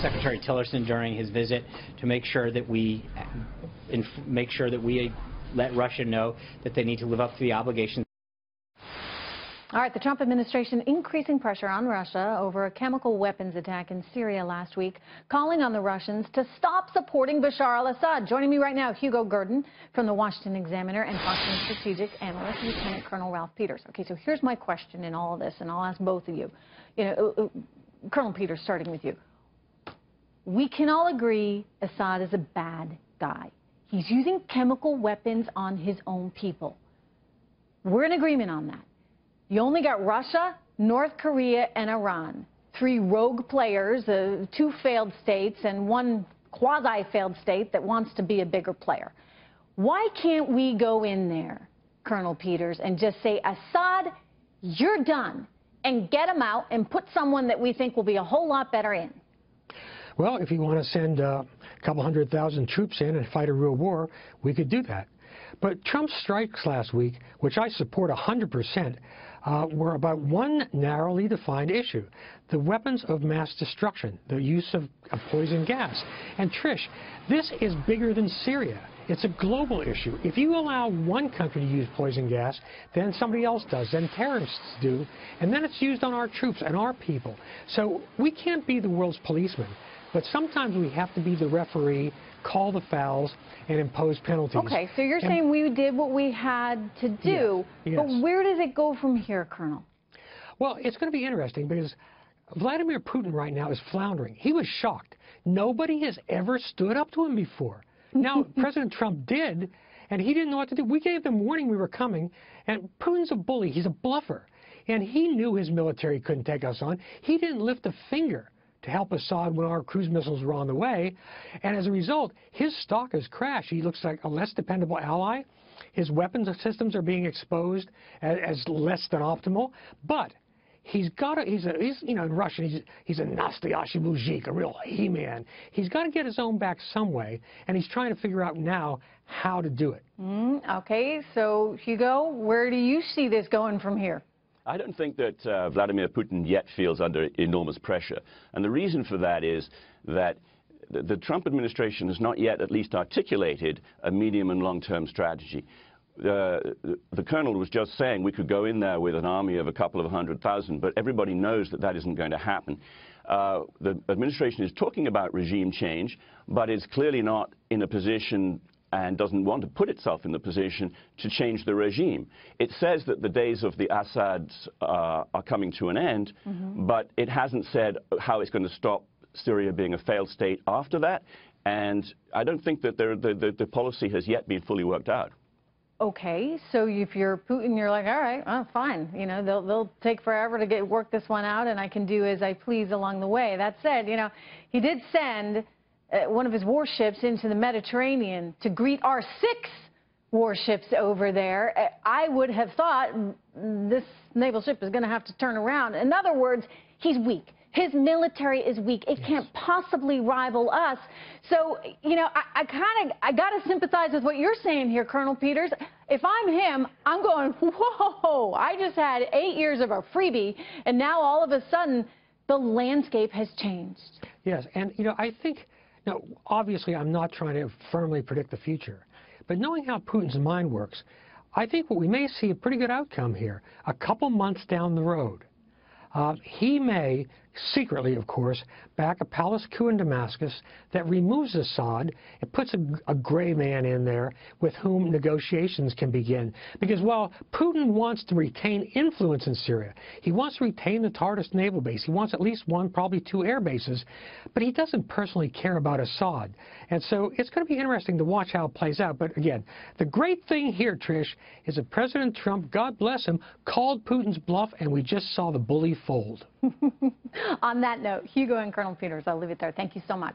Secretary Tillerson during his visit to make sure that we let Russia know that they need to live up to the obligations. All right, the Trump administration increasing pressure on Russia over a chemical weapons attack in Syria last week, calling on the Russians to stop supporting Bashar al-Assad. Joining me right now, Hugo Gurdon from the Washington Examiner and Fox News strategic analyst, Lieutenant Colonel Ralph Peters. Okay, so here's my question in all of this, and I'll ask both of you. Colonel Peters, starting with you. We can all agree Assad is a bad guy. He's using chemical weapons on his own people. We're in agreement on that. You only got Russia, North Korea, and Iran. 3 rogue players, 2 failed states, and 1 quasi-failed state that wants to be a bigger player. Why can't we go in there, Colonel Peters, and just say, Assad, you're done, and get him out and put someone that we think will be a whole lot better in? Well, if you want to send a couple 100,000 troops in and fight a real war, we could do that. But Trump's strikes last week, which I support 100%, were about one narrowly defined issue: the weapons of mass destruction, the use of poison gas. And Trish, this is bigger than Syria. It's a global issue. If you allow one country to use poison gas, then somebody else does, then terrorists do, and then it's used on our troops and our people. So we can't be the world's policeman, but sometimes we have to be the referee, call the fouls, and impose penalties. Okay, so you're saying we did what we had to do, yes. But where does it go from here, Colonel? Well, it's going to be interesting because Vladimir Putin right now is floundering. He was shocked. Nobody has ever stood up to him before. Now, President Trump did, and he didn't know what to do. We gave them warning we were coming, and Putin's a bully. He's a bluffer, and he knew his military couldn't take us on. He didn't lift a finger to help Assad when our cruise missiles were on the way. And as a result, his stock has crashed. He looks like a less dependable ally. His weapons systems are being exposed as less than optimal. But he's you know, in Russian, he's a nastoyashi mujik, a real he-man. He's got to get his own back some way, and he's trying to figure out now how to do it. Okay, so Hugo, where do you see this going from here? I don't think that Vladimir Putin yet feels under enormous pressure. And the reason for that is that the Trump administration has not yet at least articulated a medium and long-term strategy. The colonel was just saying we could go in there with an army of a couple of 100,000, but everybody knows that that isn't going to happen. The administration is talking about regime change, but is clearly not in a position and doesn't want to put itself in the position to change the regime. It says that the days of the Assads are coming to an end, but it hasn't said how it's going to stop Syria being a failed state after that, and I don't think that the policy has yet been fully worked out. Okay, so if you're Putin, you're like, all right, well, fine. You know, they'll take forever to work this one out, and I can do as I please along the way. That said, you know, he did send one of his warships into the Mediterranean to greet our 6 warships over there. I would have thought this naval ship is going to have to turn around. In other words, he's weak. His military is weak. It can't possibly rival us. So, you know, I got to sympathize with what you're saying here, Colonel Peters. If I'm him, I'm going, whoa, I just had 8 years of a freebie, and now all of a sudden the landscape has changed. Yes, and, you know, I think, now, obviously, I'm not trying to firmly predict the future, but knowing how Putin's mind works, I think what we may see a pretty good outcome here. A couple months down the road, he may, secretly, of course, back a palace coup in Damascus that removes Assad and puts a gray man in there with whom negotiations can begin. Because while Putin wants to retain influence in Syria, he wants to retain the Tartus naval base. He wants at least 1, probably 2 air bases, but he doesn't personally care about Assad. And so it's going to be interesting to watch how it plays out. But again, the great thing here, Trish, is that President Trump, God bless him, called Putin's bluff, and we just saw the bully fold. On that note, Hugo and Colonel Peters, I'll leave it there. Thank you so much.